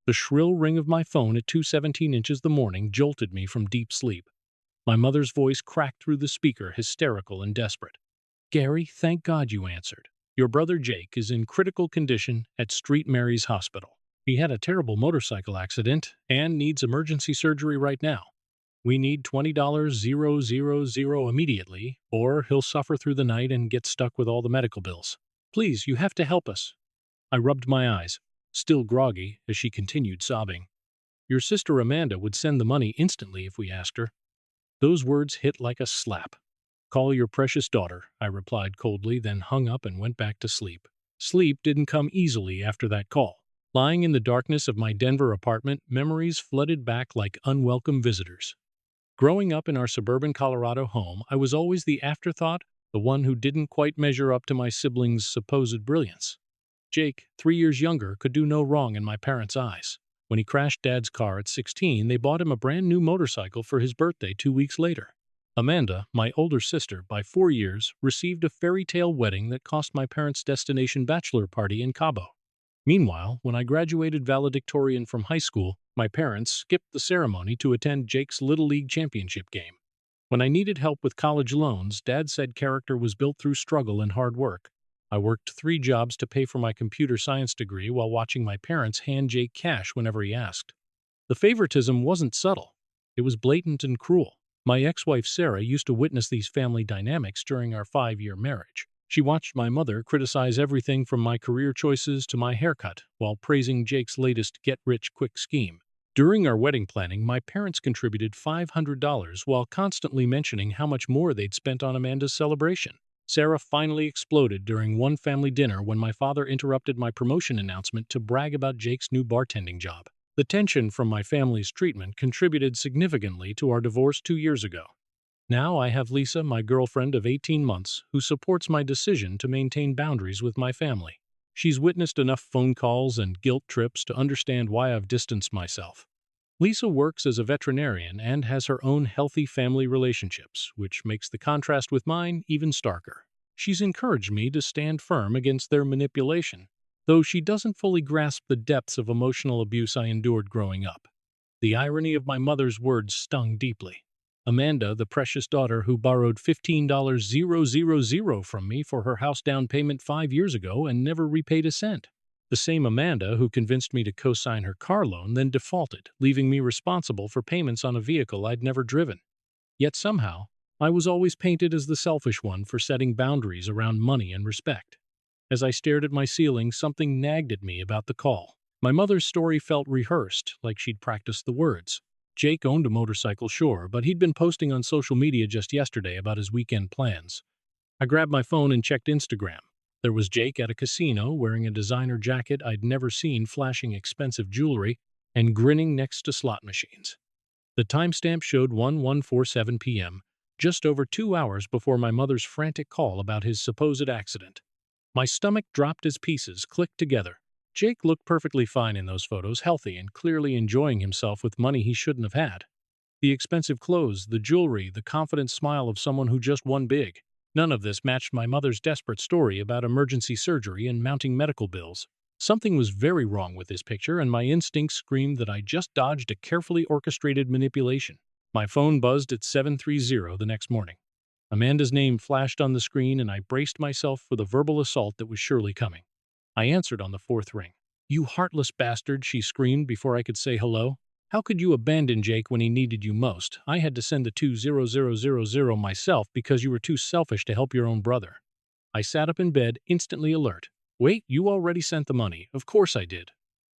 The shrill ring of my phone at 2:17 inches the morning jolted me from deep sleep. My mother's voice cracked through the speaker, hysterical and desperate. "Gary, thank God you answered. Your brother Jake is in critical condition at St. Mary's Hospital. He had a terrible motorcycle accident and needs emergency surgery right now. We need $20,000 immediately, or he'll suffer through the night and get stuck with all the medical bills. Please, you have to help us." I rubbed my eyes, still groggy, as she continued sobbing. "Your sister Amanda would send the money instantly if we asked her." Those words hit like a slap. "Call your precious daughter," I replied coldly, then hung up and went back to sleep. Sleep didn't come easily after that call. Lying in the darkness of my Denver apartment, memories flooded back like unwelcome visitors. Growing up in our suburban Colorado home, I was always the afterthought, the one who didn't quite measure up to my siblings' supposed brilliance. Jake, 3 years younger, could do no wrong in my parents' eyes. When he crashed Dad's car at 16, they bought him a brand new motorcycle for his birthday 2 weeks later. Amanda, my older sister by 4 years, received a fairy tale wedding that cost my parents' destination bachelor party in Cabo. Meanwhile, when I graduated valedictorian from high school, my parents skipped the ceremony to attend Jake's Little League championship game. When I needed help with college loans, Dad said character was built through struggle and hard work. I worked 3 jobs to pay for my computer science degree while watching my parents hand Jake cash whenever he asked. The favoritism wasn't subtle. It was blatant and cruel. My ex-wife Sarah used to witness these family dynamics during our 5-year marriage. She watched my mother criticize everything from my career choices to my haircut while praising Jake's latest get-rich-quick scheme. During our wedding planning, my parents contributed $500 while constantly mentioning how much more they'd spent on Amanda's celebration. Sarah finally exploded during one family dinner when my father interrupted my promotion announcement to brag about Jake's new bartending job. The tension from my family's treatment contributed significantly to our divorce 2 years ago. Now I have Lisa, my girlfriend of 18 months, who supports my decision to maintain boundaries with my family. She's witnessed enough phone calls and guilt trips to understand why I've distanced myself. Lisa works as a veterinarian and has her own healthy family relationships, which makes the contrast with mine even starker. She's encouraged me to stand firm against their manipulation, though she doesn't fully grasp the depths of emotional abuse I endured growing up. The irony of my mother's words stung deeply. Amanda, the precious daughter who borrowed $15,000 from me for her house down payment 5 years ago and never repaid a cent. The same Amanda who convinced me to co-sign her car loan then defaulted, leaving me responsible for payments on a vehicle I'd never driven. Yet somehow, I was always painted as the selfish one for setting boundaries around money and respect. As I stared at my ceiling, something nagged at me about the call. My mother's story felt rehearsed, like she'd practiced the words. Jake owned a motorcycle, sure, but he'd been posting on social media just yesterday about his weekend plans. I grabbed my phone and checked Instagram. There was Jake at a casino wearing a designer jacket I'd never seen, flashing expensive jewelry, and grinning next to slot machines. The timestamp showed 11:47 p.m., just over 2 hours before my mother's frantic call about his supposed accident. My stomach dropped as pieces clicked together. Jake looked perfectly fine in those photos, healthy and clearly enjoying himself with money he shouldn't have had. The expensive clothes, the jewelry, the confident smile of someone who just won big. None of this matched my mother's desperate story about emergency surgery and mounting medical bills. Something was very wrong with this picture, and my instincts screamed that I just dodged a carefully orchestrated manipulation. My phone buzzed at 7:30 the next morning. Amanda's name flashed on the screen, and I braced myself for the verbal assault that was surely coming. I answered on the 4th ring. "You heartless bastard," she screamed before I could say hello. "How could you abandon Jake when he needed you most? I had to send the 20000 myself because you were too selfish to help your own brother." I sat up in bed, instantly alert. "Wait, you already sent the money." "Of course I did.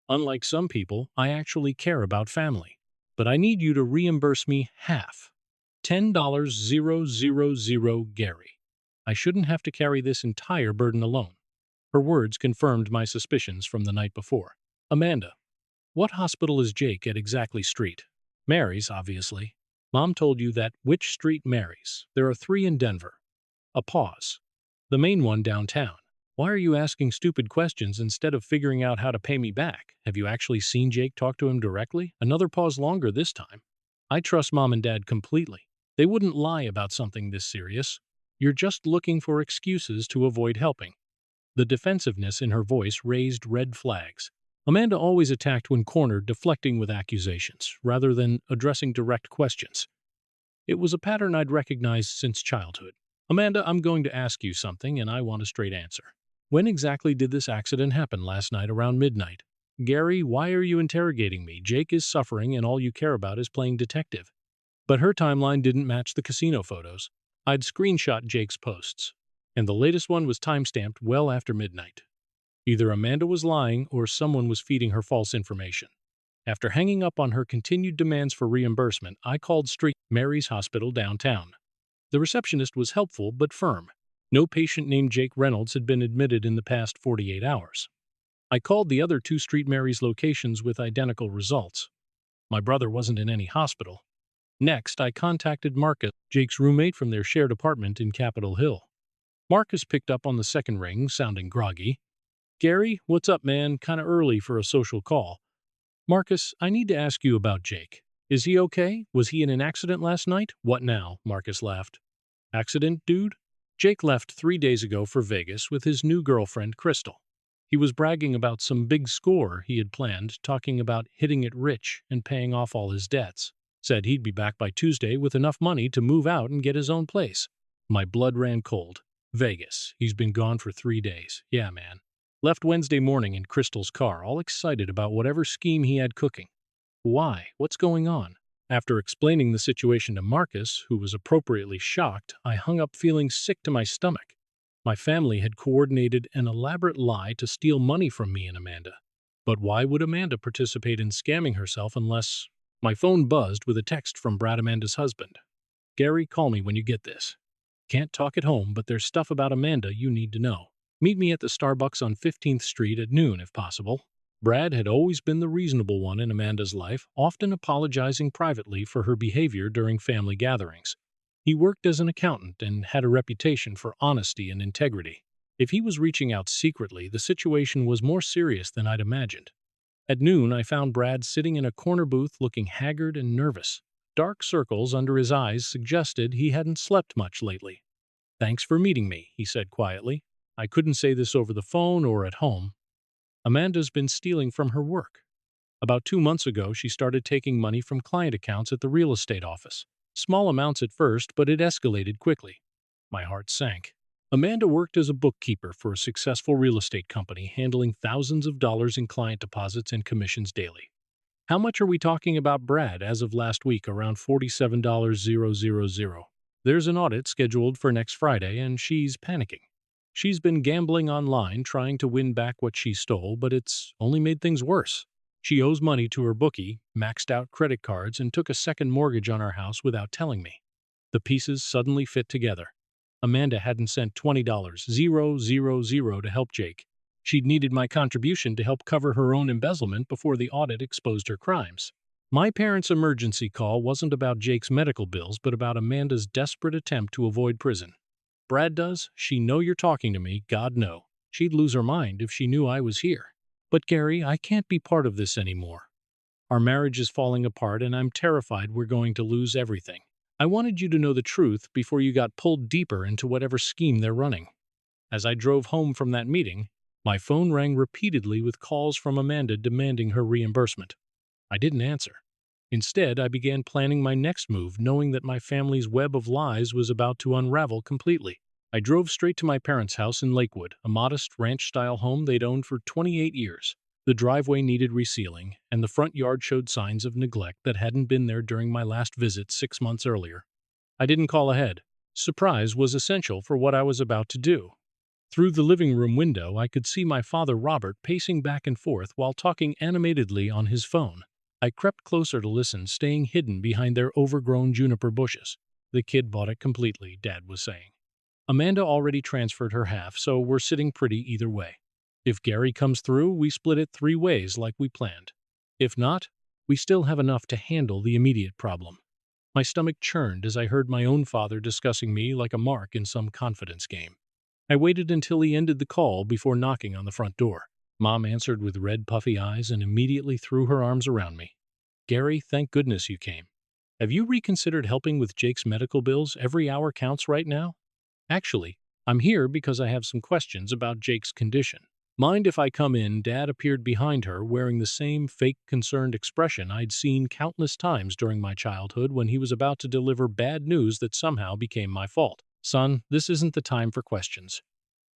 Unlike some people, I actually care about family. But I need you to reimburse me half. $10,000, Gary. I shouldn't have to carry this entire burden alone." Her words confirmed my suspicions from the night before. "Amanda, what hospital is Jake at exactly? Street?" "Mary's, obviously." "Mom told you that. Which street Mary's? There are 3 in Denver." A pause. "The main one downtown." "Why are you asking stupid questions instead of figuring out how to pay me back? Have you actually seen Jake? Talk to him directly?" Another pause longer this time. "I trust Mom and Dad completely. They wouldn't lie about something this serious. You're just looking for excuses to avoid helping." The defensive in her voice raised red flags. Amanda always attacked when cornered, deflecting with accusations, rather than addressing direct questions. It was a pattern I'd recognized since childhood. Amanda, I'm going to ask you something, and I want a straight answer. When exactly did this accident happen last night around midnight? Gary, why are you interrogating me? Jake is suffering, and all you care about is playing detective. But her timeline didn't match the casino photos. I'd screenshot Jake's posts, and the latest one was timestamped well after midnight. Either Amanda was lying or someone was feeding her false information. After hanging up on her continued demands for reimbursement, I called St. Mary's Hospital downtown. The receptionist was helpful but firm. No patient named Jake Reynolds had been admitted in the past 48 hours. I called the other two St. Mary's locations with identical results. My brother wasn't in any hospital. Next, I contacted Marcus, Jake's roommate from their shared apartment in Capitol Hill. Marcus picked up on the second ring, sounding groggy. Gary, what's up, man? Kinda early for a social call. Marcus, I need to ask you about Jake. Is he okay? Was he in an accident last night? What now? Marcus laughed. Accident, dude? Jake left 3 days ago for Vegas with his new girlfriend, Crystal. He was bragging about some big score he had planned, talking about hitting it rich and paying off all his debts. Said he'd be back by Tuesday with enough money to move out and get his own place. My blood ran cold. Vegas. He's been gone for 3 days. Yeah, man. Left Wednesday morning in Crystal's car, all excited about whatever scheme he had cooking. Why? What's going on? After explaining the situation to Marcus, who was appropriately shocked, I hung up feeling sick to my stomach. My family had coordinated an elaborate lie to steal money from me and Amanda. But why would Amanda participate in scamming herself unless... My phone buzzed with a text from Brad, Amanda's husband. Gary, call me when you get this. Can't talk at home, but there's stuff about Amanda you need to know. Meet me at the Starbucks on 15th Street at noon if possible. Brad had always been the reasonable one in Amanda's life, often apologizing privately for her behavior during family gatherings. He worked as an accountant and had a reputation for honesty and integrity. If he was reaching out secretly, the situation was more serious than I'd imagined. At noon, I found Brad sitting in a corner booth looking haggard and nervous. Dark circles under his eyes suggested he hadn't slept much lately. Thanks for meeting me, he said quietly. I couldn't say this over the phone or at home. Amanda's been stealing from her work. About 2 months ago, she started taking money from client accounts at the real estate office. Small amounts at first, but it escalated quickly. My heart sank. Amanda worked as a bookkeeper for a successful real estate company, handling thousands of dollars in client deposits and commissions daily. How much are we talking about, Brad? As of last week, around $47,000. There's an audit scheduled for next Friday, and she's panicking. She's been gambling online, trying to win back what she stole, but it's only made things worse. She owes money to her bookie, maxed out credit cards, and took a second mortgage on our house without telling me. The pieces suddenly fit together. Amanda hadn't sent $20,000 to help Jake. She'd needed my contribution to help cover her own embezzlement before the audit exposed her crimes. My parents' emergency call wasn't about Jake's medical bills, but about Amanda's desperate attempt to avoid prison. Brad, does she know you're talking to me? God, no. She'd lose her mind if she knew I was here. But Gary, I can't be part of this anymore. Our marriage is falling apart and I'm terrified we're going to lose everything. I wanted you to know the truth before you got pulled deeper into whatever scheme they're running. As I drove home from that meeting, my phone rang repeatedly with calls from Amanda demanding her reimbursement. I didn't answer. Instead, I began planning my next move, knowing that my family's web of lies was about to unravel completely. I drove straight to my parents' house in Lakewood, a modest ranch-style home they'd owned for 28 years. The driveway needed resealing, and the front yard showed signs of neglect that hadn't been there during my last visit 6 months earlier. I didn't call ahead. Surprise was essential for what I was about to do. Through the living room window, I could see my father Robert pacing back and forth while talking animatedly on his phone. I crept closer to listen, staying hidden behind their overgrown juniper bushes. The kid bought it completely, Dad was saying. Amanda already transferred her half, so we're sitting pretty either way. If Gary comes through, we split it 3 ways like we planned. If not, we still have enough to handle the immediate problem. My stomach churned as I heard my own father discussing me like a mark in some confidence game. I waited until he ended the call before knocking on the front door. Mom answered with red, puffy eyes and immediately threw her arms around me. Gary, thank goodness you came. Have you reconsidered helping with Jake's medical bills? Every hour counts right now. Actually, I'm here because I have some questions about Jake's condition. Mind if I come in? Dad appeared behind her, wearing the same fake concerned expression I'd seen countless times during my childhood when he was about to deliver bad news that somehow became my fault. Son, this isn't the time for questions.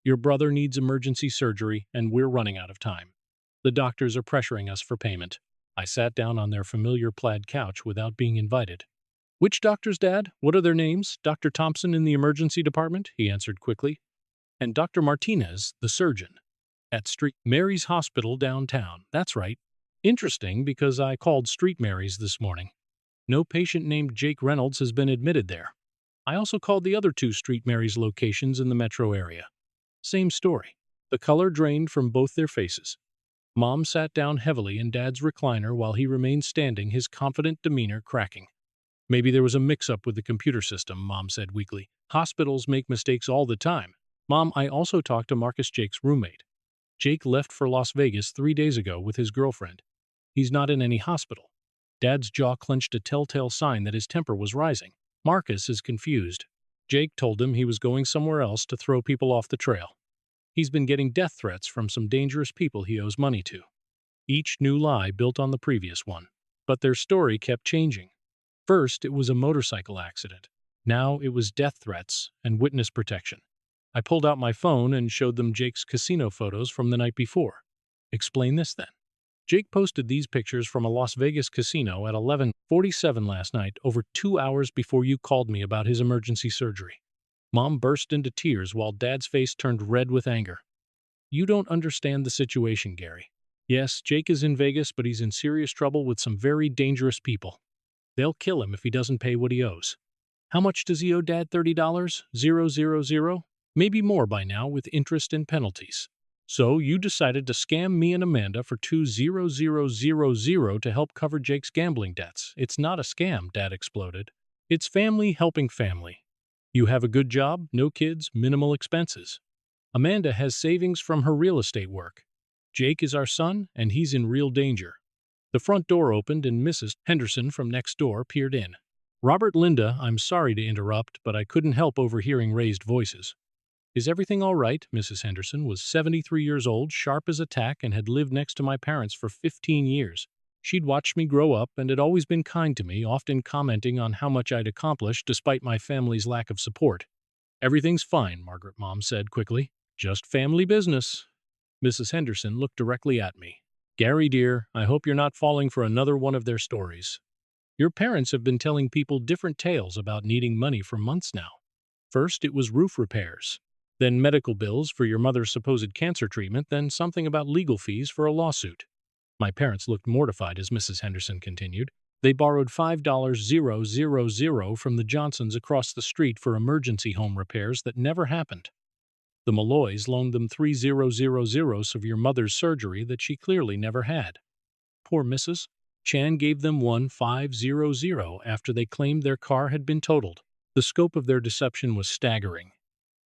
Your brother needs emergency surgery, and we're running out of time. The doctors are pressuring us for payment. I sat down on their familiar plaid couch without being invited. Which doctors, Dad? What are their names? Dr. Thompson in the emergency department, he answered quickly, and Dr. Martinez, the surgeon, at St. Mary's Hospital downtown. That's right. Interesting, because I called St. Mary's this morning. No patient named Jake Reynolds has been admitted there. I also called the other two St. Mary's locations in the metro area. Same story. The color drained from both their faces. Mom sat down heavily in Dad's recliner while he remained standing, his confident demeanor cracking. Maybe there was a mix-up with the computer system, Mom said weakly. Hospitals make mistakes all the time. Mom, I also talked to Marcus, Jake's roommate. Jake left for Las Vegas 3 days ago with his girlfriend. He's not in any hospital. Dad's jaw clenched, a telltale sign that his temper was rising. Marcus is confused. Jake told him he was going somewhere else to throw people off the trail. He's been getting death threats from some dangerous people he owes money to. Each new lie built on the previous one. But their story kept changing. First, it was a motorcycle accident. Now it was death threats and witness protection. I pulled out my phone and showed them Jake's casino photos from the night before. Explain this then. Jake posted these pictures from a Las Vegas casino at 11:47 last night, over 2 hours before you called me about his emergency surgery. Mom burst into tears while Dad's face turned red with anger. You don't understand the situation, Gary. Yes, Jake is in Vegas, but he's in serious trouble with some very dangerous people. They'll kill him if he doesn't pay what he owes. How much does he owe Dad? $30? 000? Maybe more by now with interest and penalties. So you decided to scam me and Amanda for $2,000 to help cover Jake's gambling debts. It's not a scam, Dad exploded. It's family helping family. You have a good job, no kids, minimal expenses. Amanda has savings from her real estate work. Jake is our son, and he's in real danger. The front door opened and Mrs. Henderson from next door peered in. Robert, Linda, I'm sorry to interrupt, but I couldn't help overhearing raised voices. Is everything all right? Mrs. Henderson was 73 years old, sharp as a tack, and had lived next to my parents for 15 years. She'd watched me grow up and had always been kind to me, often commenting on how much I'd accomplished despite my family's lack of support. Everything's fine, Margaret, Mom said quickly. Just family business. Mrs. Henderson looked directly at me. Gary, dear, I hope you're not falling for another one of their stories. Your parents have been telling people different tales about needing money for months now. First, it was roof repairs. Then medical bills for your mother's supposed cancer treatment, then something about legal fees for a lawsuit. My parents looked mortified as Mrs. Henderson continued. They borrowed $5,000 from the Johnsons across the street for emergency home repairs that never happened. The Malloys loaned them $3,000 of your mother's surgery that she clearly never had. Poor Mrs. Chan gave them $1,500 after they claimed their car had been totaled. The scope of their deception was staggering.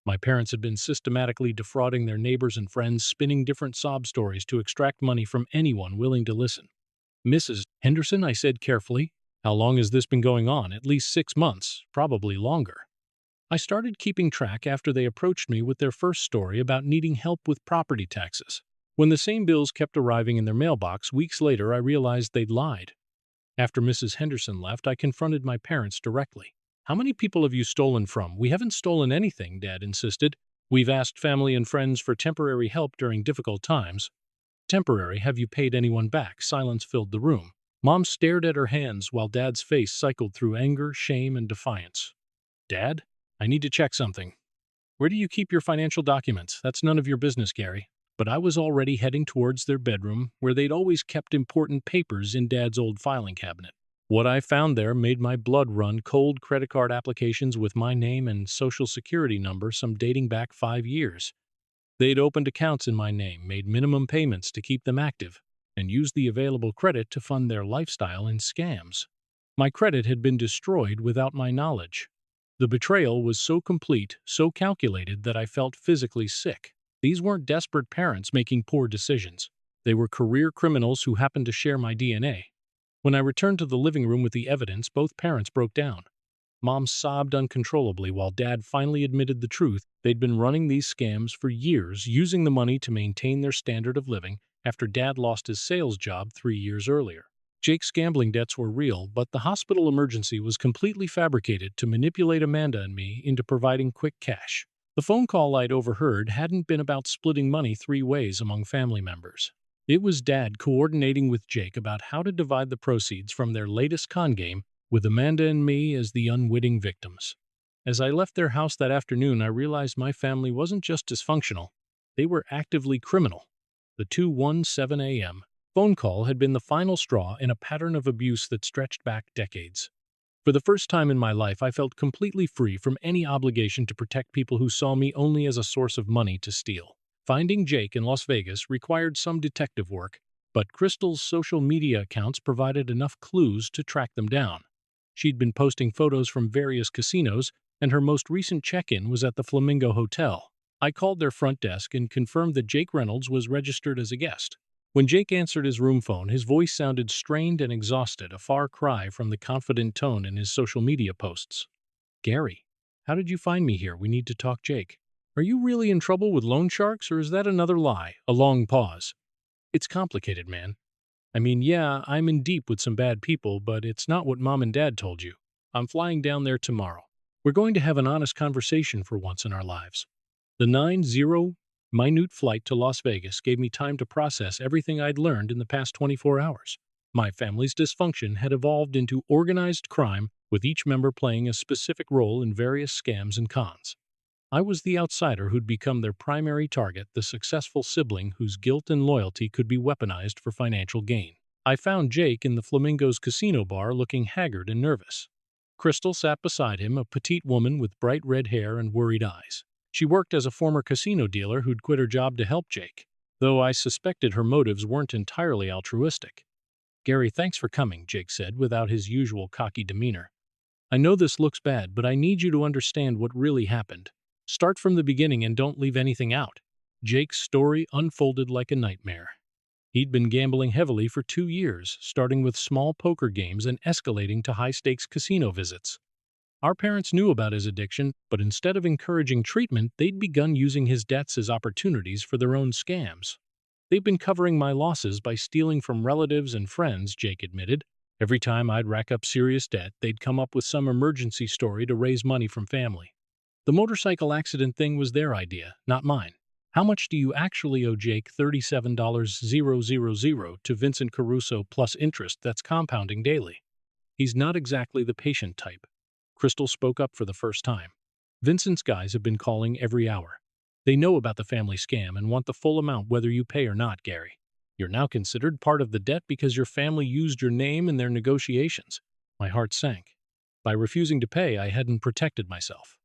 My parents had been systematically defrauding their neighbors and friends, spinning different sob stories to extract money from anyone willing to listen. Mrs. Henderson, I said carefully, how long has this been going on? At least 6 months, probably longer. I started keeping track after they approached me with their first story about needing help with property taxes. When the same bills kept arriving in their mailbox, weeks later I realized they'd lied. After Mrs. Henderson left, I confronted my parents directly. How many people have you stolen from? We haven't stolen anything, Dad insisted. We've asked family and friends for temporary help during difficult times. Temporary? Have you paid anyone back? Silence filled the room. Mom stared at her hands while Dad's face cycled through anger, shame, and defiance. Dad, I need to check something. Where do you keep your financial documents? That's none of your business, Gary. But I was already heading towards their bedroom, where they'd always kept important papers in Dad's old filing cabinet. What I found there made my blood run cold. Credit card applications with my name and social security number, some dating back 5 years. They'd opened accounts in my name, made minimum payments to keep them active, and used the available credit to fund their lifestyle in scams. My credit had been destroyed without my knowledge. The betrayal was so complete, so calculated, that I felt physically sick. These weren't desperate parents making poor decisions. They were career criminals who happened to share my DNA. When I returned to the living room with the evidence, both parents broke down. Mom sobbed uncontrollably while Dad finally admitted the truth. They'd been running these scams for years, using the money to maintain their standard of living after Dad lost his sales job 3 years earlier. Jake's gambling debts were real, but the hospital emergency was completely fabricated to manipulate Amanda and me into providing quick cash. The phone call I'd overheard hadn't been about splitting money 3 ways among family members. It was Dad coordinating with Jake about how to divide the proceeds from their latest con game, with Amanda and me as the unwitting victims. As I left their house that afternoon, I realized my family wasn't just dysfunctional, they were actively criminal. The 2:17 a.m. phone call had been the final straw in a pattern of abuse that stretched back decades. For the first time in my life, I felt completely free from any obligation to protect people who saw me only as a source of money to steal. Finding Jake in Las Vegas required some detective work, but Crystal's social media accounts provided enough clues to track them down. She'd been posting photos from various casinos, and her most recent check-in was at the Flamingo Hotel. I called their front desk and confirmed that Jake Reynolds was registered as a guest. When Jake answered his room phone, his voice sounded strained and exhausted, a far cry from the confident tone in his social media posts. "Gary, how did you find me here? We need to talk, Jake. Are you really in trouble with loan sharks, or is that another lie?" A long pause. "It's complicated, man. I mean, yeah, I'm in deep with some bad people, but it's not what Mom and Dad told you. I'm flying down there tomorrow. We're going to have an honest conversation for once in our lives." The 90-minute flight to Las Vegas gave me time to process everything I'd learned in the past 24 hours. My family's dysfunction had evolved into organized crime, with each member playing a specific role in various scams and cons. I was the outsider who'd become their primary target, the successful sibling whose guilt and loyalty could be weaponized for financial gain. I found Jake in the Flamingo's casino bar looking haggard and nervous. Crystal sat beside him, a petite woman with bright red hair and worried eyes. She worked as a former casino dealer who'd quit her job to help Jake, though I suspected her motives weren't entirely altruistic. "Gary, thanks for coming," Jake said without his usual cocky demeanor. "I know this looks bad, but I need you to understand what really happened. Start from the beginning and don't leave anything out." Jake's story unfolded like a nightmare. He'd been gambling heavily for 2 years, starting with small poker games and escalating to high-stakes casino visits. Our parents knew about his addiction, but instead of encouraging treatment, they'd begun using his debts as opportunities for their own scams. "They've been covering my losses by stealing from relatives and friends," Jake admitted. "Every time I'd rack up serious debt, they'd come up with some emergency story to raise money from family. The motorcycle accident thing was their idea, not mine." "How much do you actually owe Jake?" $37,000 to Vincent Caruso plus interest that's compounding daily. "He's not exactly the patient type." Crystal spoke up for the first time. "Vincent's guys have been calling every hour. They know about the family scam and want the full amount whether you pay or not, Gary. You're now considered part of the debt because your family used your name in their negotiations." My heart sank. By refusing to pay, I hadn't protected myself.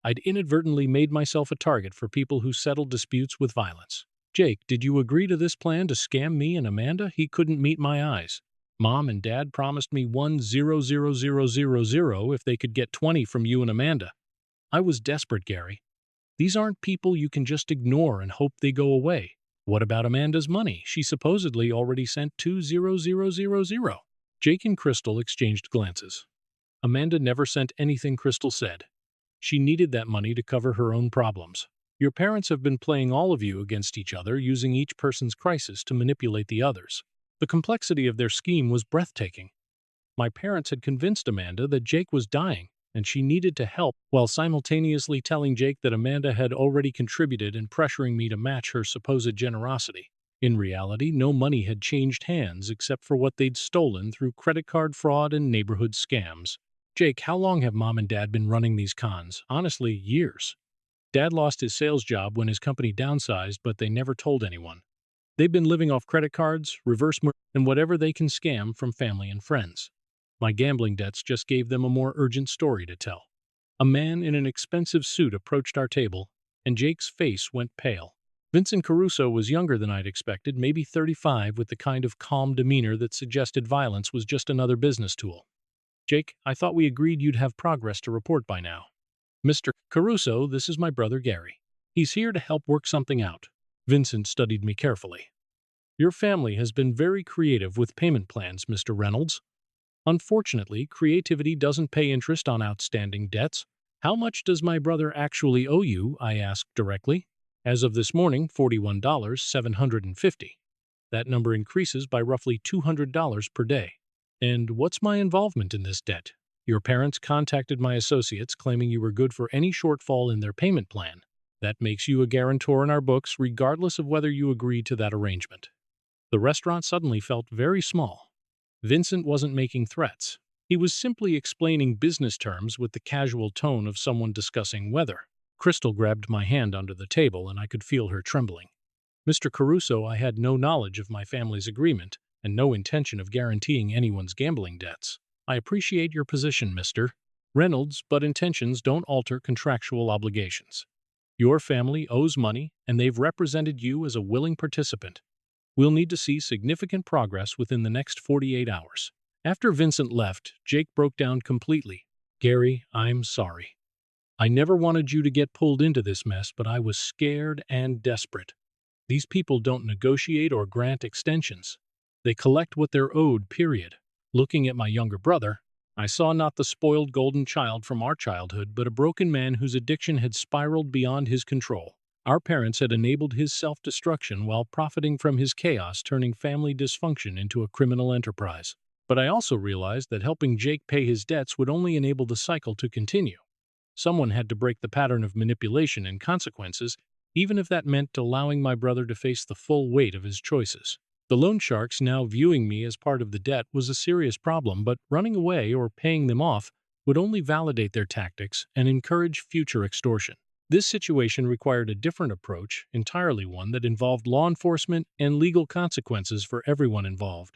I'd inadvertently made myself a target for people who settled disputes with violence. "Jake, did you agree to this plan to scam me and Amanda?" He couldn't meet my eyes. "Mom and Dad promised me 1,000,000 if they could get 20 from you and Amanda." I was desperate, Gary. "These aren't people you can just ignore and hope they go away." "What about Amanda's money? She supposedly already sent 2,000,000. Jake and Crystal exchanged glances. "Amanda never sent anything," Crystal said. "She needed that money to cover her own problems. Your parents have been playing all of you against each other, using each person's crisis to manipulate the others." The complexity of their scheme was breathtaking. My parents had convinced Amanda that Jake was dying and she needed to help, while simultaneously telling Jake that Amanda had already contributed and pressuring me to match her supposed generosity. In reality, no money had changed hands except for what they'd stolen through credit card fraud and neighborhood scams. "Jake, how long have Mom and Dad been running these cons?" "Honestly, years. Dad lost his sales job when his company downsized, but they never told anyone. They've been living off credit cards, and whatever they can scam from family and friends. My gambling debts just gave them a more urgent story to tell." A man in an expensive suit approached our table, and Jake's face went pale. Vincent Caruso was younger than I'd expected, maybe 35, with the kind of calm demeanor that suggested violence was just another business tool. "Jake, I thought we agreed you'd have progress to report by now." "Mr. Caruso, this is my brother Gary. He's here to help work something out." Vincent studied me carefully. "Your family has been very creative with payment plans, Mr. Reynolds. Unfortunately, creativity doesn't pay interest on outstanding debts. How much does my brother actually owe you? I asked directly. As of this morning, $41,750. That number increases by roughly $200 per day. And what's my involvement in this debt? Your parents contacted my associates claiming you were good for any shortfall in their payment plan. That makes you a guarantor in our books regardless of whether you agree to that arrangement. The restaurant suddenly felt very small. Vincent wasn't making threats. He was simply explaining business terms with the casual tone of someone discussing weather. Crystal grabbed my hand under the table and I could feel her trembling. Mr. Caruso, I had no knowledge of my family's agreement and no intention of guaranteeing anyone's gambling debts. I appreciate your position, Mr. Reynolds, but intentions don't alter contractual obligations. Your family owes money and they've represented you as a willing participant. We'll need to see significant progress within the next 48 hours. After Vincent left, Jake broke down completely. Gary, I'm sorry. I never wanted you to get pulled into this mess, but I was scared and desperate. These people don't negotiate or grant extensions. They collect what they're owed, period. Looking at my younger brother, I saw not the spoiled golden child from our childhood, but a broken man whose addiction had spiraled beyond his control. Our parents had enabled his self-destruction while profiting from his chaos, turning family dysfunction into a criminal enterprise. But I also realized that helping Jake pay his debts would only enable the cycle to continue. Someone had to break the pattern of manipulation and consequences, even if that meant allowing my brother to face the full weight of his choices. The loan sharks now viewing me as part of the debt was a serious problem, but running away or paying them off would only validate their tactics and encourage future extortion. This situation required a different approach, entirely one that involved law enforcement and legal consequences for everyone involved.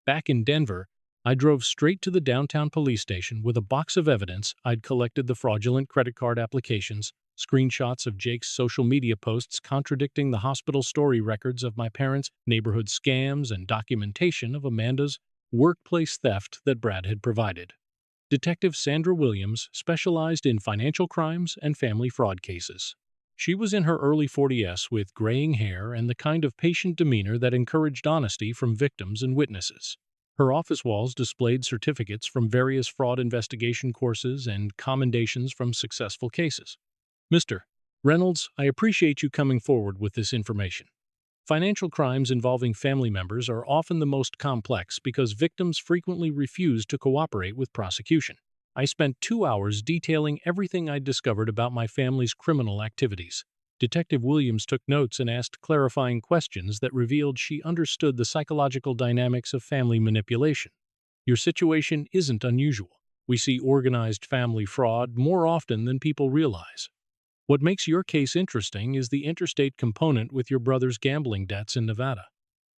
Back in Denver, I drove straight to the downtown police station with a box of evidence. I'd collected the fraudulent credit card applications, screenshots of Jake's social media posts contradicting the hospital story records of my parents, neighborhood scams, and documentation of Amanda's workplace theft that Brad had provided. Detective Sandra Williams specialized in financial crimes and family fraud cases. She was in her early 40s with graying hair and the kind of patient demeanor that encouraged honesty from victims and witnesses. Her office walls displayed certificates from various fraud investigation courses and commendations from successful cases. Mr. Reynolds, I appreciate you coming forward with this information. Financial crimes involving family members are often the most complex because victims frequently refuse to cooperate with prosecution. I spent 2 hours detailing everything I'd discovered about my family's criminal activities. Detective Williams took notes and asked clarifying questions that revealed she understood the psychological dynamics of family manipulation. Your situation isn't unusual. We see organized family fraud more often than people realize. What makes your case interesting is the interstate component with your brother's gambling debts in Nevada.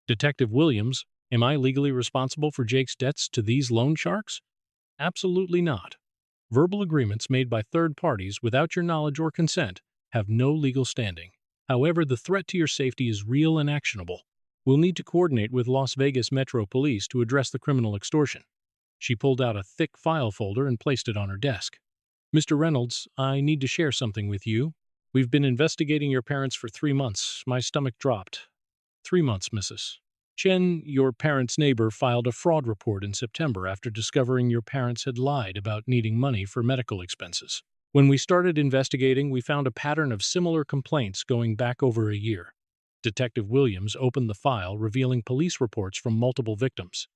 Detective Williams, am I legally responsible for Jake's debts to these loan sharks? Absolutely not. Verbal agreements made by third parties without your knowledge or consent have no legal standing. However, the threat to your safety is real and actionable. We'll need to coordinate with Las Vegas Metro Police to address the criminal extortion. She pulled out a thick file folder and placed it on her desk. Mr. Reynolds, I need to share something with you. We've been investigating your parents for 3 months. My stomach dropped. 3 months, Mrs. Chen, your parents' neighbor, filed a fraud report in September after discovering your parents had lied about needing money for medical expenses. When we started investigating, we found a pattern of similar complaints going back over a year. Detective Williams opened the file, revealing police reports from multiple victims.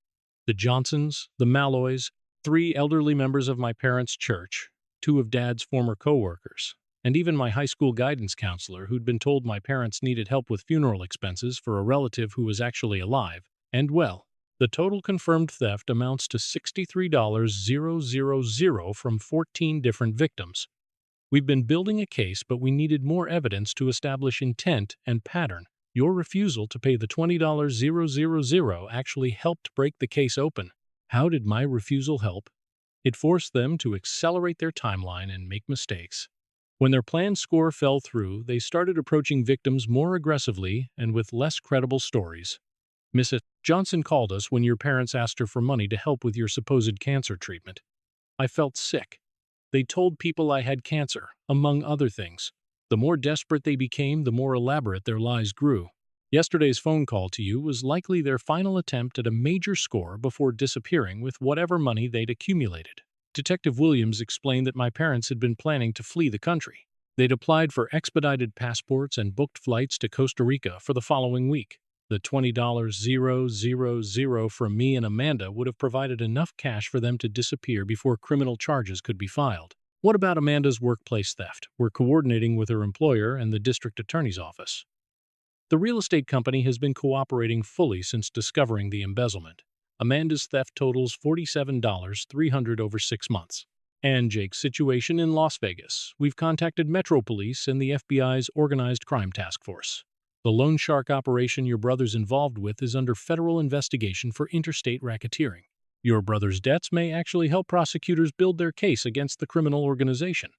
The Johnsons, the Malloys, 3 elderly members of my parents' church, 2 of Dad's former co-workers, and even my high school guidance counselor who'd been told my parents needed help with funeral expenses for a relative who was actually alive and well. The total confirmed theft amounts to $63,000 from 14 different victims. We've been building a case, but we needed more evidence to establish intent and pattern. Your refusal to pay the $20,000 actually helped break the case open. How did my refusal help? It forced them to accelerate their timeline and make mistakes. When their planned score fell through, they started approaching victims more aggressively and with less credible stories. Mrs. Johnson called us when your parents asked her for money to help with your supposed cancer treatment. I felt sick. They told people I had cancer, among other things. The more desperate they became, the more elaborate their lies grew. Yesterday's phone call to you was likely their final attempt at a major score before disappearing with whatever money they'd accumulated. Detective Williams explained that my parents had been planning to flee the country. They'd applied for expedited passports and booked flights to Costa Rica for the following week. The $20,000 from me and Amanda would have provided enough cash for them to disappear before criminal charges could be filed. What about Amanda's workplace theft? We're coordinating with her employer and the district attorney's office. The real estate company has been cooperating fully since discovering the embezzlement. Amanda's theft totals $47,300 over 6 months. And Jake's situation in Las Vegas. We've contacted Metro Police and the FBI's Organized Crime Task Force. The loan shark operation your brother's involved with is under federal investigation for interstate racketeering. Your brother's debts may actually help prosecutors build their case against the criminal organization.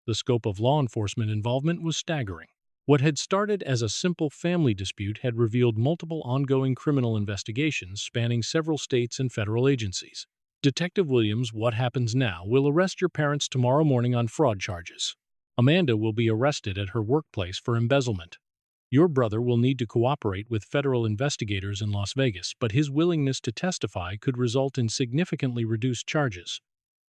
The scope of law enforcement involvement was staggering. What had started as a simple family dispute had revealed multiple ongoing criminal investigations spanning several states and federal agencies. Detective Williams, what happens now, will arrest your parents tomorrow morning on fraud charges. Amanda will be arrested at her workplace for embezzlement. Your brother will need to cooperate with federal investigators in Las Vegas, but his willingness to testify could result in significantly reduced charges.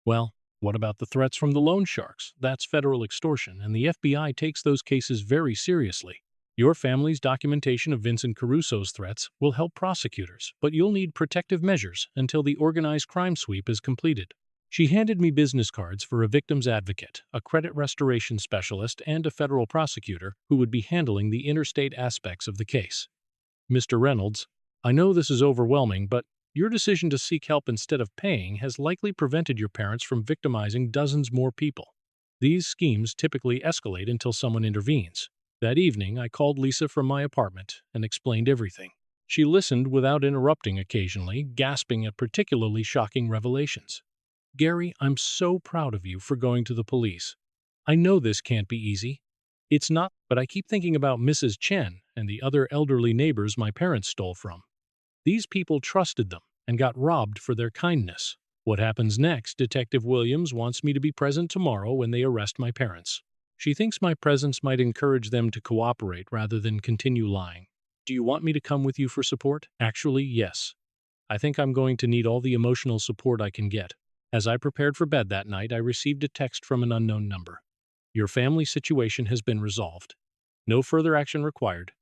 Well, what about the threats from the loan sharks? That's federal extortion, and the FBI takes those cases very seriously. Your family's documentation of Vincent Caruso's threats will help prosecutors, but you'll need protective measures until the organized crime sweep is completed. She handed me business cards for a victim's advocate, a credit restoration specialist, and a federal prosecutor who would be handling the interstate aspects of the case. Mr. Reynolds, I know this is overwhelming, but your decision to seek help instead of paying has likely prevented your parents from victimizing dozens more people. These schemes typically escalate until someone intervenes. That evening, I called Lisa from my apartment and explained everything. She listened without interrupting occasionally, gasping at particularly shocking revelations. Gary, I'm so proud of you for going to the police. I know this can't be easy. It's not, but I keep thinking about Mrs. Chen and the other elderly neighbors my parents stole from. These people trusted them and got robbed for their kindness. What happens next? Detective Williams wants me to be present tomorrow when they arrest my parents. She thinks my presence might encourage them to cooperate rather than continue lying. Do you want me to come with you for support? Actually, yes. I think I'm going to need all the emotional support I can get. As I prepared for bed that night, I received a text from an unknown number. Your family situation has been resolved. No further action required.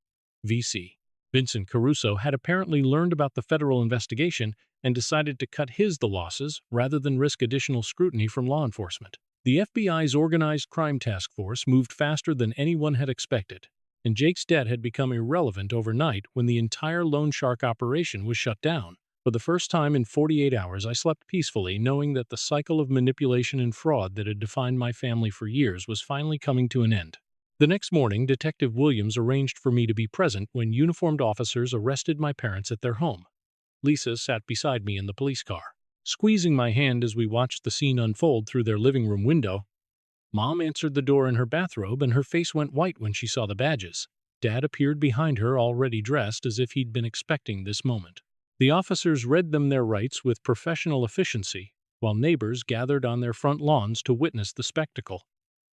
VC. Vincent Caruso had apparently learned about the federal investigation and decided to cut the losses rather than risk additional scrutiny from law enforcement. The FBI's Organized Crime Task Force moved faster than anyone had expected, and Jake's debt had become irrelevant overnight when the entire loan shark operation was shut down. For the first time in 48 hours, I slept peacefully, knowing that the cycle of manipulation and fraud that had defined my family for years was finally coming to an end. The next morning, Detective Williams arranged for me to be present when uniformed officers arrested my parents at their home. Lisa sat beside me in the police car, squeezing my hand as we watched the scene unfold through their living room window. Mom answered the door in her bathrobe, and her face went white when she saw the badges. Dad appeared behind her, already dressed as if he'd been expecting this moment. The officers read them their rights with professional efficiency, while neighbors gathered on their front lawns to witness the spectacle.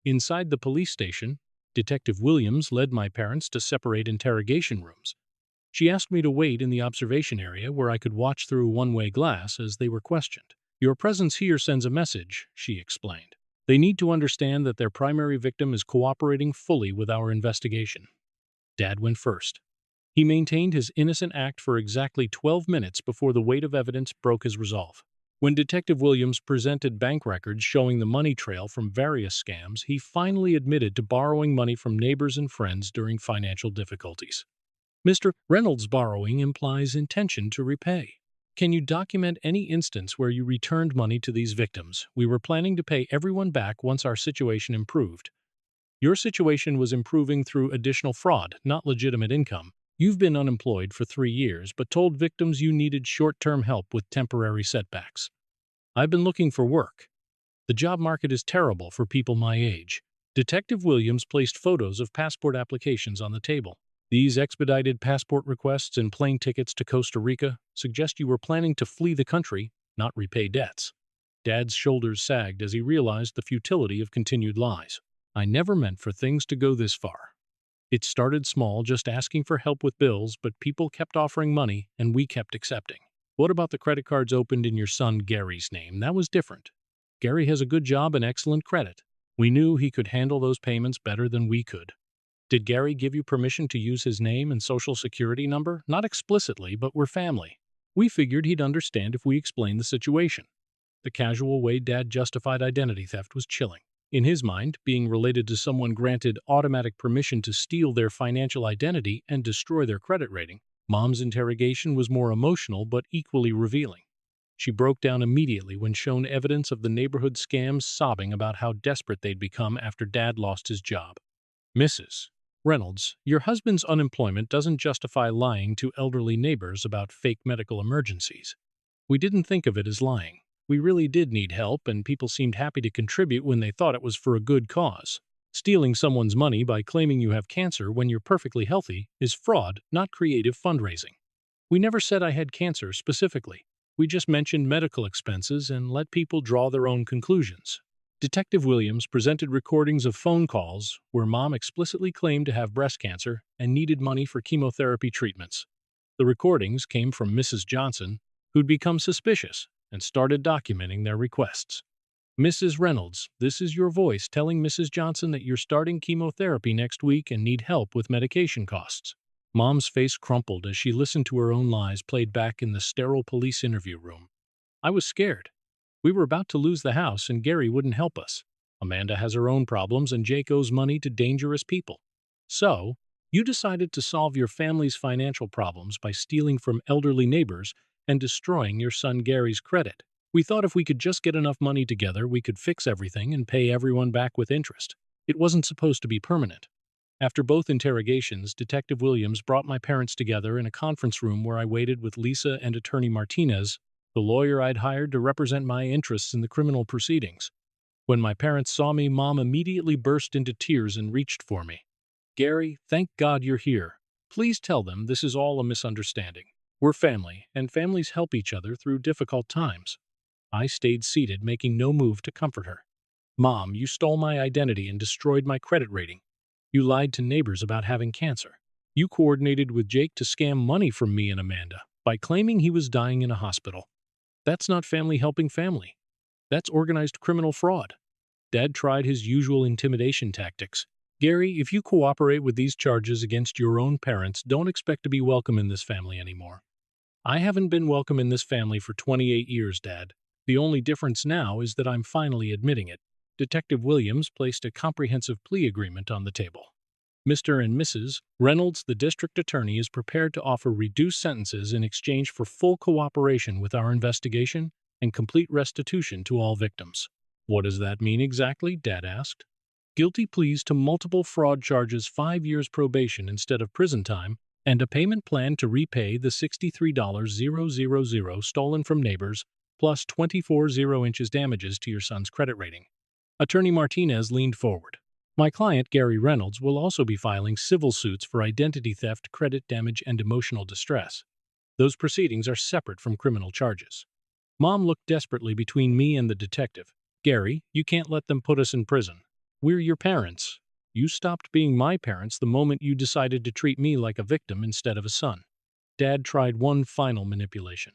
Inside the police station, Detective Williams led my parents to separate interrogation rooms. She asked me to wait in the observation area where I could watch through a one-way glass as they were questioned. Your presence here sends a message, she explained. They need to understand that their primary victim is cooperating fully with our investigation. Dad went first. He maintained his innocent act for exactly 12 minutes before the weight of evidence broke his resolve. When Detective Williams presented bank records showing the money trail from various scams, he finally admitted to borrowing money from neighbors and friends during financial difficulties. Mr. Reynolds' borrowing implies intention to repay. Can you document any instance where you returned money to these victims? We were planning to pay everyone back once our situation improved. Your situation was improving through additional fraud, not legitimate income. You've been unemployed for 3 years, but told victims you needed short-term help with temporary setbacks. I've been looking for work. The job market is terrible for people my age. Detective Williams placed photos of passport applications on the table. These expedited passport requests and plane tickets to Costa Rica suggest you were planning to flee the country, not repay debts. Dad's shoulders sagged as he realized the futility of continued lies. I never meant for things to go this far. It started small, just asking for help with bills, but people kept offering money and we kept accepting. What about the credit cards opened in your son Gary's name? That was different. Gary has a good job and excellent credit. We knew he could handle those payments better than we could. Did Gary give you permission to use his name and social security number? Not explicitly, but we're family. We figured he'd understand if we explained the situation. The casual way Dad justified identity theft was chilling. In his mind, being related to someone granted automatic permission to steal their financial identity and destroy their credit rating. Mom's interrogation was more emotional but equally revealing. She broke down immediately when shown evidence of the neighborhood scams, sobbing about how desperate they'd become after Dad lost his job. Mrs. Reynolds, your husband's unemployment doesn't justify lying to elderly neighbors about fake medical emergencies. We didn't think of it as lying. We really did need help, and people seemed happy to contribute when they thought it was for a good cause. Stealing someone's money by claiming you have cancer when you're perfectly healthy is fraud, not creative fundraising. We never said I had cancer specifically. We just mentioned medical expenses and let people draw their own conclusions. Detective Williams presented recordings of phone calls where Mom explicitly claimed to have breast cancer and needed money for chemotherapy treatments. The recordings came from Mrs. Johnson, who'd become suspicious and started documenting their requests. Mrs. Reynolds, this is your voice telling Mrs. Johnson that you're starting chemotherapy next week and need help with medication costs. Mom's face crumpled as she listened to her own lies played back in the sterile police interview room. I was scared. We were about to lose the house and Gary wouldn't help us. Amanda has her own problems and Jake owes money to dangerous people. So, you decided to solve your family's financial problems by stealing from elderly neighbors and destroying your son Gary's credit. We thought if we could just get enough money together, we could fix everything and pay everyone back with interest. It wasn't supposed to be permanent. After both interrogations, Detective Williams brought my parents together in a conference room where I waited with Lisa and Attorney Martinez, the lawyer I'd hired to represent my interests in the criminal proceedings. When my parents saw me, Mom immediately burst into tears and reached for me. Gary, thank God you're here. Please tell them this is all a misunderstanding. We're family, and families help each other through difficult times. I stayed seated, making no move to comfort her. Mom, you stole my identity and destroyed my credit rating. You lied to neighbors about having cancer. You coordinated with Jake to scam money from me and Amanda by claiming he was dying in a hospital. That's not family helping family. That's organized criminal fraud. Dad tried his usual intimidation tactics. Gary, if you cooperate with these charges against your own parents, don't expect to be welcome in this family anymore. I haven't been welcome in this family for 28 years, Dad. The only difference now is that I'm finally admitting it. Detective Williams placed a comprehensive plea agreement on the table. Mr. and Mrs. Reynolds, the district attorney, is prepared to offer reduced sentences in exchange for full cooperation with our investigation and complete restitution to all victims. What does that mean exactly? Dad asked. Guilty pleas to multiple fraud charges, 5 years probation instead of prison time, and a payment plan to repay the $63,000 stolen from neighbors, plus 24.0 damages to your son's credit rating. Attorney Martinez leaned forward. My client, Gary Reynolds, will also be filing civil suits for identity theft, credit damage, and emotional distress. Those proceedings are separate from criminal charges. Mom looked desperately between me and the detective. Gary, you can't let them put us in prison. We're your parents. You stopped being my parents the moment you decided to treat me like a victim instead of a son. Dad tried one final manipulation.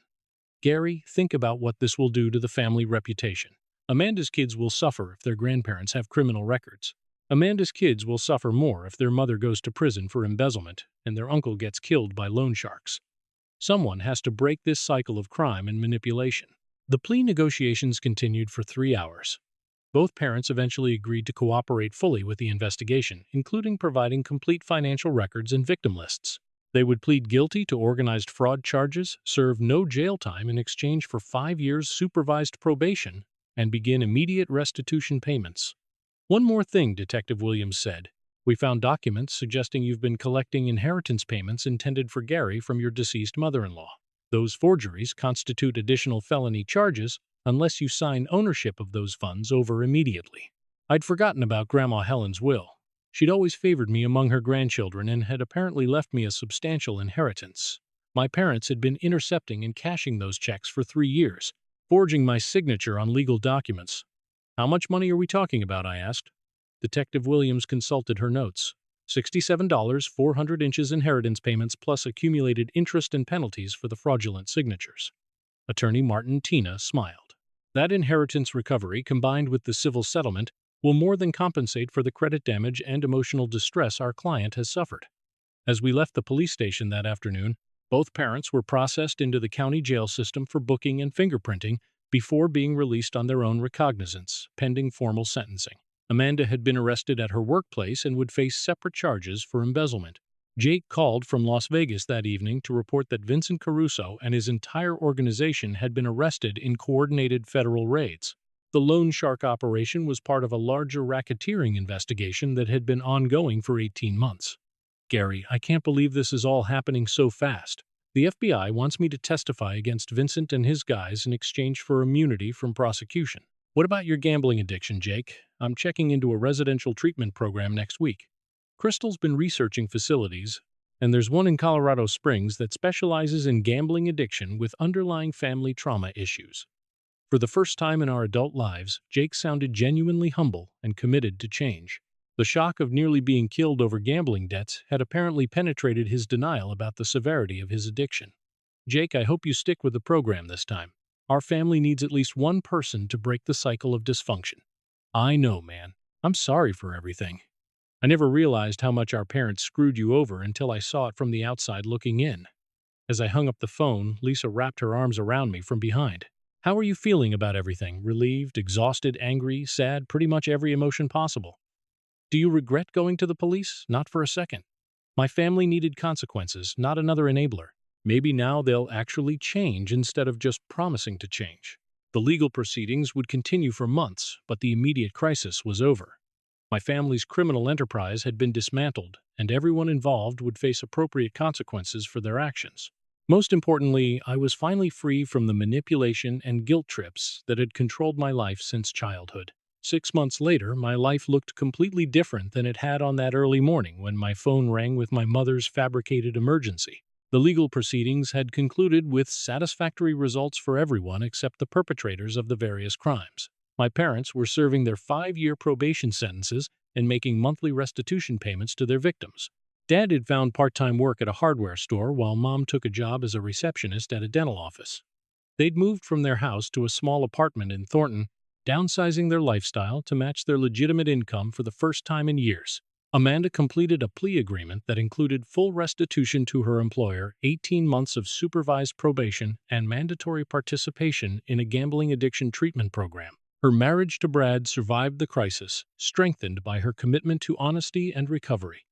Gary, think about what this will do to the family reputation. Amanda's kids will suffer if their grandparents have criminal records. Amanda's kids will suffer more if their mother goes to prison for embezzlement and their uncle gets killed by loan sharks. Someone has to break this cycle of crime and manipulation. The plea negotiations continued for 3 hours. Both parents eventually agreed to cooperate fully with the investigation, including providing complete financial records and victim lists. They would plead guilty to organized fraud charges, serve no jail time in exchange for 5 years supervised probation, and begin immediate restitution payments. One more thing, Detective Williams said. We found documents suggesting you've been collecting inheritance payments intended for Gary from your deceased mother-in-law. Those forgeries constitute additional felony charges unless you sign ownership of those funds over immediately. I'd forgotten about Grandma Helen's will. She'd always favored me among her grandchildren and had apparently left me a substantial inheritance. My parents had been intercepting and cashing those checks for 3 years, forging my signature on legal documents. How much money are we talking about? I asked. Detective Williams consulted her notes. $67, 400 inches inheritance payments plus accumulated interest and penalties for the fraudulent signatures. Attorney Martin Tina smiled. That inheritance recovery, combined with the civil settlement, will more than compensate for the credit damage and emotional distress our client has suffered. As we left the police station that afternoon, both parents were processed into the county jail system for booking and fingerprinting before being released on their own recognizance, pending formal sentencing. Amanda had been arrested at her workplace and would face separate charges for embezzlement. Jake called from Las Vegas that evening to report that Vincent Caruso and his entire organization had been arrested in coordinated federal raids. The Loan Shark operation was part of a larger racketeering investigation that had been ongoing for 18 months. Gary, I can't believe this is all happening so fast. The FBI wants me to testify against Vincent and his guys in exchange for immunity from prosecution. What about your gambling addiction, Jake? I'm checking into a residential treatment program next week. Crystal's been researching facilities, and there's one in Colorado Springs that specializes in gambling addiction with underlying family trauma issues. For the first time in our adult lives, Jake sounded genuinely humble and committed to change. The shock of nearly being killed over gambling debts had apparently penetrated his denial about the severity of his addiction. Jake, I hope you stick with the program this time. Our family needs at least one person to break the cycle of dysfunction. I know, man. I'm sorry for everything. I never realized how much our parents screwed you over until I saw it from the outside looking in. As I hung up the phone, Lisa wrapped her arms around me from behind. How are you feeling about everything? Relieved, exhausted, angry, sad, pretty much every emotion possible. Do you regret going to the police? Not for a second. My family needed consequences, not another enabler. Maybe now they'll actually change instead of just promising to change. The legal proceedings would continue for months, but the immediate crisis was over. My family's criminal enterprise had been dismantled, and everyone involved would face appropriate consequences for their actions. Most importantly, I was finally free from the manipulation and guilt trips that had controlled my life since childhood. 6 months later, my life looked completely different than it had on that early morning when my phone rang with my mother's fabricated emergency. The legal proceedings had concluded with satisfactory results for everyone except the perpetrators of the various crimes. My parents were serving their 5-year probation sentences and making monthly restitution payments to their victims. Dad had found part-time work at a hardware store while Mom took a job as a receptionist at a dental office. They'd moved from their house to a small apartment in Thornton, downsizing their lifestyle to match their legitimate income for the first time in years. Amanda completed a plea agreement that included full restitution to her employer, 18 months of supervised probation, and mandatory participation in a gambling addiction treatment program. Her marriage to Brad survived the crisis, strengthened by her commitment to honesty and recovery.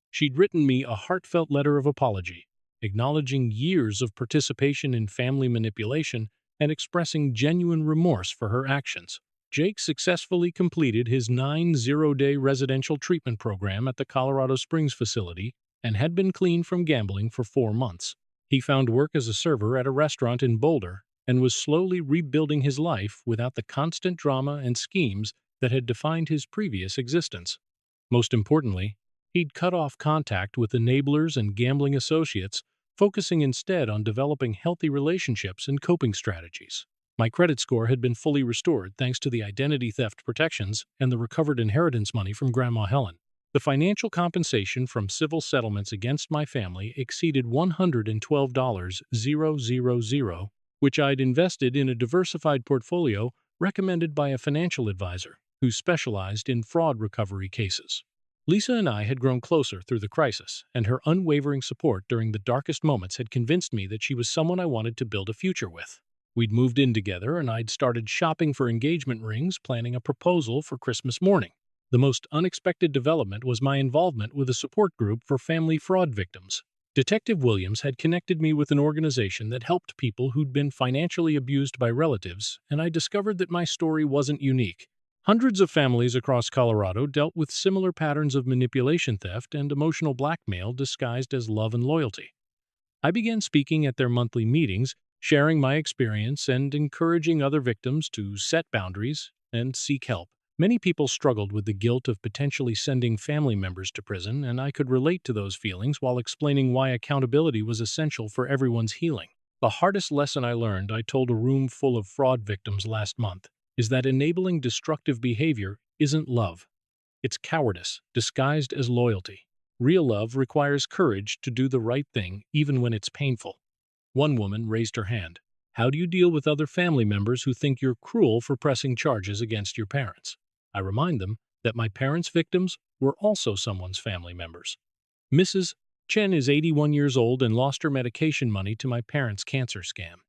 She'd written me a heartfelt letter of apology, acknowledging years of participation in family manipulation and expressing genuine remorse for her actions. Jake successfully completed his 9-0-day residential treatment program at the Colorado Springs facility and had been clean from gambling for 4 months. He found work as a server at a restaurant in Boulder and was slowly rebuilding his life without the constant drama and schemes that had defined his previous existence. Most importantly, he'd cut off contact with enablers and gambling associates, focusing instead on developing healthy relationships and coping strategies. My credit score had been fully restored thanks to the identity theft protections and the recovered inheritance money from Grandma Helen. The financial compensation from civil settlements against my family exceeded $112,000, which I'd invested in a diversified portfolio recommended by a financial advisor who specialized in fraud recovery cases. Lisa and I had grown closer through the crisis, and her unwavering support during the darkest moments had convinced me that she was someone I wanted to build a future with. We'd moved in together, and I'd started shopping for engagement rings, planning a proposal for Christmas morning. The most unexpected development was my involvement with a support group for family fraud victims. Detective Williams had connected me with an organization that helped people who'd been financially abused by relatives, and I discovered that my story wasn't unique. Hundreds of families across Colorado dealt with similar patterns of manipulation, theft, and emotional blackmail disguised as love and loyalty. I began speaking at their monthly meetings, sharing my experience and encouraging other victims to set boundaries and seek help. Many people struggled with the guilt of potentially sending family members to prison, and I could relate to those feelings while explaining why accountability was essential for everyone's healing. The hardest lesson I learned, I told a room full of fraud victims last month, is that enabling destructive behavior isn't love. It's cowardice, disguised as loyalty. Real love requires courage to do the right thing, even when it's painful. One woman raised her hand. How do you deal with other family members who think you're cruel for pressing charges against your parents? I remind them that my parents' victims were also someone's family members. Mrs. Chen is 81 years old and lost her medication money to my parents' cancer scam.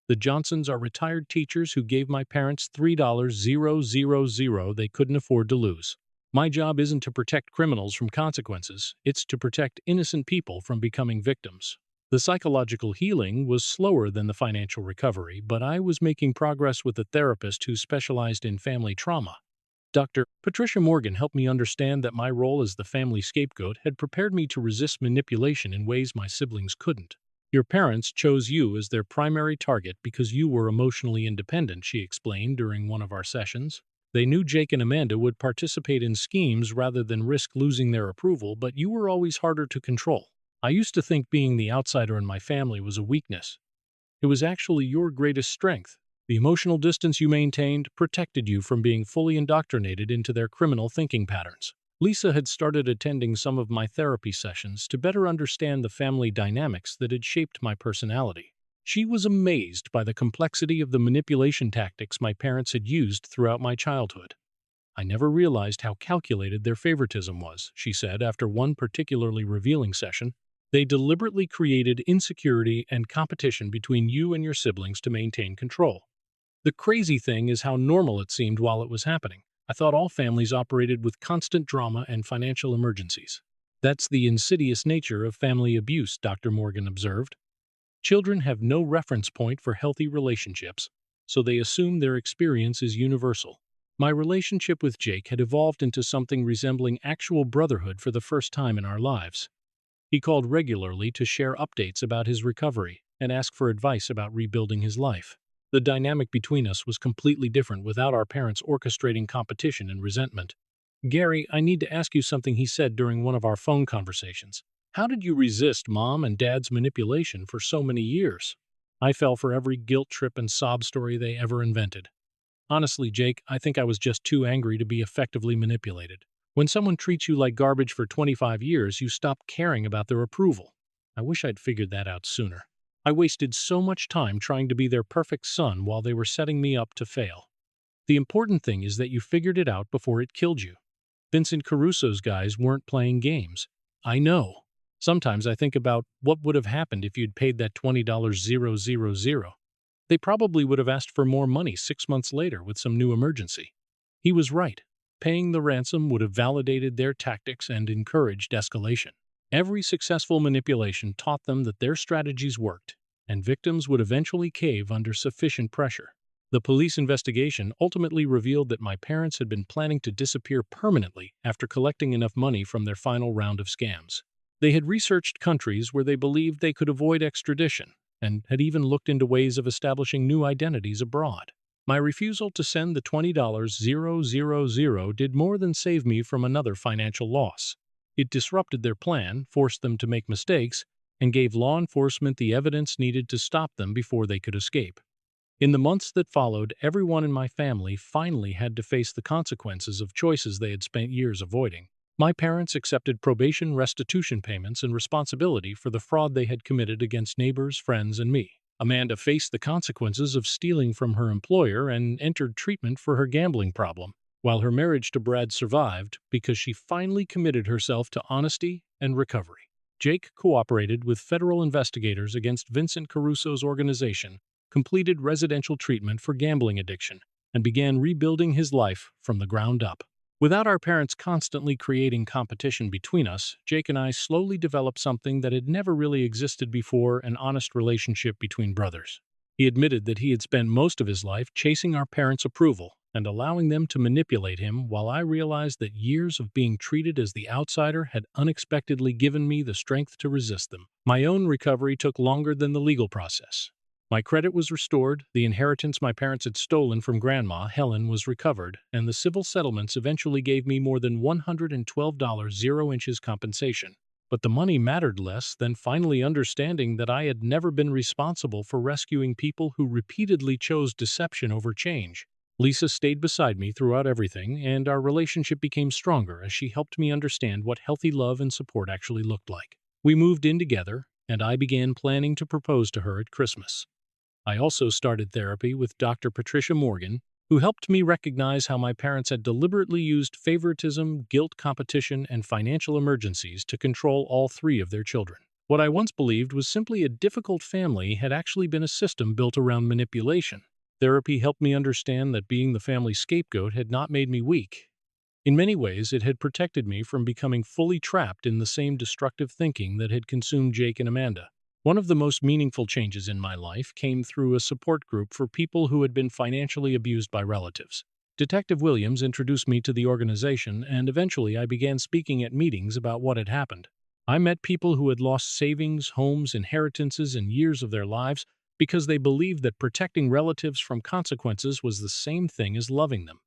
The Johnsons are retired teachers who gave my parents $3,000 they couldn't afford to lose. My job isn't to protect criminals from consequences, it's to protect innocent people from becoming victims. The psychological healing was slower than the financial recovery, but I was making progress with a therapist who specialized in family trauma. Dr. Patricia Morgan helped me understand that my role as the family scapegoat had prepared me to resist manipulation in ways my siblings couldn't. Your parents chose you as their primary target because you were emotionally independent, she explained during one of our sessions. They knew Jake and Amanda would participate in schemes rather than risk losing their approval, but you were always harder to control. I used to think being the outsider in my family was a weakness. It was actually your greatest strength. The emotional distance you maintained protected you from being fully indoctrinated into their criminal thinking patterns. Lisa had started attending some of my therapy sessions to better understand the family dynamics that had shaped my personality. She was amazed by the complexity of the manipulation tactics my parents had used throughout my childhood. I never realized how calculated their favoritism was, she said after one particularly revealing session. They deliberately created insecurity and competition between you and your siblings to maintain control. The crazy thing is how normal it seemed while it was happening. I thought all families operated with constant drama and financial emergencies. That's the insidious nature of family abuse, Dr. Morgan observed. Children have no reference point for healthy relationships, so they assume their experience is universal. My relationship with Jake had evolved into something resembling actual brotherhood for the first time in our lives. He called regularly to share updates about his recovery and ask for advice about rebuilding his life. The dynamic between us was completely different without our parents orchestrating competition and resentment. Gary, I need to ask you something, he said during one of our phone conversations. How did you resist Mom and Dad's manipulation for so many years? I fell for every guilt trip and sob story they ever invented. Honestly, Jake, I think I was just too angry to be effectively manipulated. When someone treats you like garbage for 25 years, you stop caring about their approval. I wish I'd figured that out sooner. I wasted so much time trying to be their perfect son while they were setting me up to fail. The important thing is that you figured it out before it killed you. Vincent Caruso's guys weren't playing games. I know. Sometimes I think about what would have happened if you'd paid that $20,000. They probably would have asked for more money 6 months later with some new emergency. He was right. Paying the ransom would have validated their tactics and encouraged escalation. Every successful manipulation taught them that their strategies worked, and victims would eventually cave under sufficient pressure. The police investigation ultimately revealed that my parents had been planning to disappear permanently after collecting enough money from their final round of scams. They had researched countries where they believed they could avoid extradition, and had even looked into ways of establishing new identities abroad. My refusal to send the $20,000 did more than save me from another financial loss. It disrupted their plan, forced them to make mistakes, and gave law enforcement the evidence needed to stop them before they could escape. In the months that followed, everyone in my family finally had to face the consequences of choices they had spent years avoiding. My parents accepted probation, restitution payments, and responsibility for the fraud they had committed against neighbors, friends, and me. Amanda faced the consequences of stealing from her employer and entered treatment for her gambling problem, while her marriage to Brad survived because she finally committed herself to honesty and recovery. Jake cooperated with federal investigators against Vincent Caruso's organization, completed residential treatment for gambling addiction, and began rebuilding his life from the ground up. Without our parents constantly creating competition between us, Jake and I slowly developed something that had never really existed before: an honest relationship between brothers. He admitted that he had spent most of his life chasing our parents' approval and allowing them to manipulate him, while I realized that years of being treated as the outsider had unexpectedly given me the strength to resist them. My own recovery took longer than the legal process. My credit was restored, the inheritance my parents had stolen from Grandma Helen was recovered, and the civil settlements eventually gave me more than $112 compensation. But the money mattered less than finally understanding that I had never been responsible for rescuing people who repeatedly chose deception over change. Lisa stayed beside me throughout everything, and our relationship became stronger as she helped me understand what healthy love and support actually looked like. We moved in together, and I began planning to propose to her at Christmas. I also started therapy with Dr. Patricia Morgan, who helped me recognize how my parents had deliberately used favoritism, guilt, competition, and financial emergencies to control all three of their children. What I once believed was simply a difficult family had actually been a system built around manipulation. Therapy helped me understand that being the family scapegoat had not made me weak. In many ways, it had protected me from becoming fully trapped in the same destructive thinking that had consumed Jake and Amanda. One of the most meaningful changes in my life came through a support group for people who had been financially abused by relatives. Detective Williams introduced me to the organization, and eventually I began speaking at meetings about what had happened. I met people who had lost savings, homes, inheritances, and years of their lives because they believed that protecting relatives from consequences was the same thing as loving them.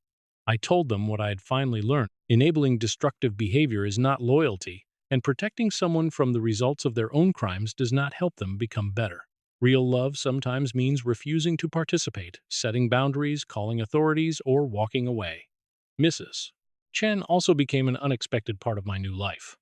I told them what I had finally learned. Enabling destructive behavior is not loyalty, and protecting someone from the results of their own crimes does not help them become better. Real love sometimes means refusing to participate, setting boundaries, calling authorities, or walking away. Mrs. Chen also became an unexpected part of my new life.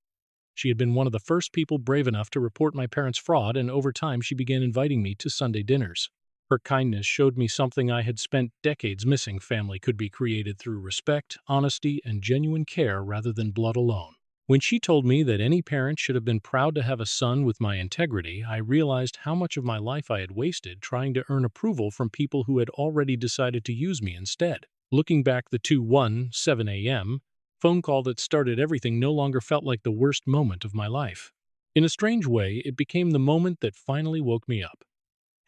She had been one of the first people brave enough to report my parents' fraud, and over time she began inviting me to Sunday dinners. Her kindness showed me something I had spent decades missing. Family could be created through respect, honesty, and genuine care rather than blood alone. When she told me that any parent should have been proud to have a son with my integrity, I realized how much of my life I had wasted trying to earn approval from people who had already decided to use me instead. Looking back, the 2:17 a.m. phone call that started everything no longer felt like the worst moment of my life. In a strange way, it became the moment that finally woke me up.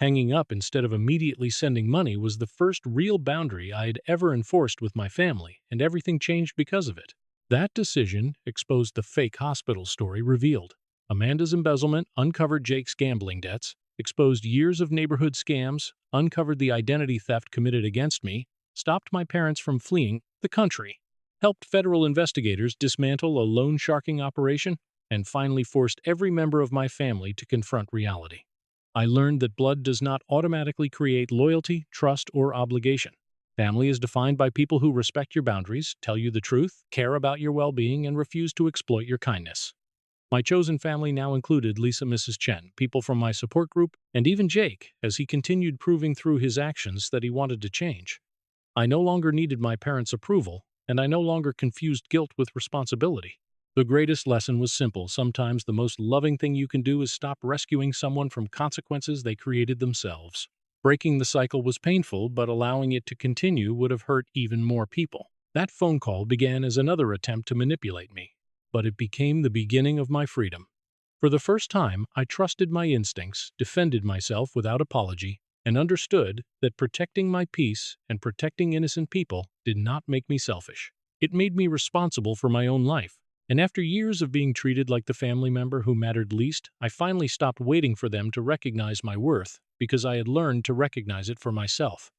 Hanging up instead of immediately sending money was the first real boundary I had ever enforced with my family, and everything changed because of it. That decision exposed the fake hospital story revealed Amanda's embezzlement, uncovered Jake's gambling debts, exposed years of neighborhood scams, uncovered the identity theft committed against me, stopped my parents from fleeing the country, helped federal investigators dismantle a loan sharking operation, and finally forced every member of my family to confront reality. I learned that blood does not automatically create loyalty, trust, or obligation. Family is defined by people who respect your boundaries, tell you the truth, care about your well-being, and refuse to exploit your kindness. My chosen family now included Lisa, Mrs. Chen, people from my support group, and even Jake, as he continued proving through his actions that he wanted to change. I no longer needed my parents' approval, and I no longer confused guilt with responsibility. The greatest lesson was simple. Sometimes the most loving thing you can do is stop rescuing someone from consequences they created themselves. Breaking the cycle was painful, but allowing it to continue would have hurt even more people. That phone call began as another attempt to manipulate me, but it became the beginning of my freedom. For the first time, I trusted my instincts, defended myself without apology, and understood that protecting my peace and protecting innocent people did not make me selfish. It made me responsible for my own life. And after years of being treated like the family member who mattered least, I finally stopped waiting for them to recognize my worth because I had learned to recognize it for myself.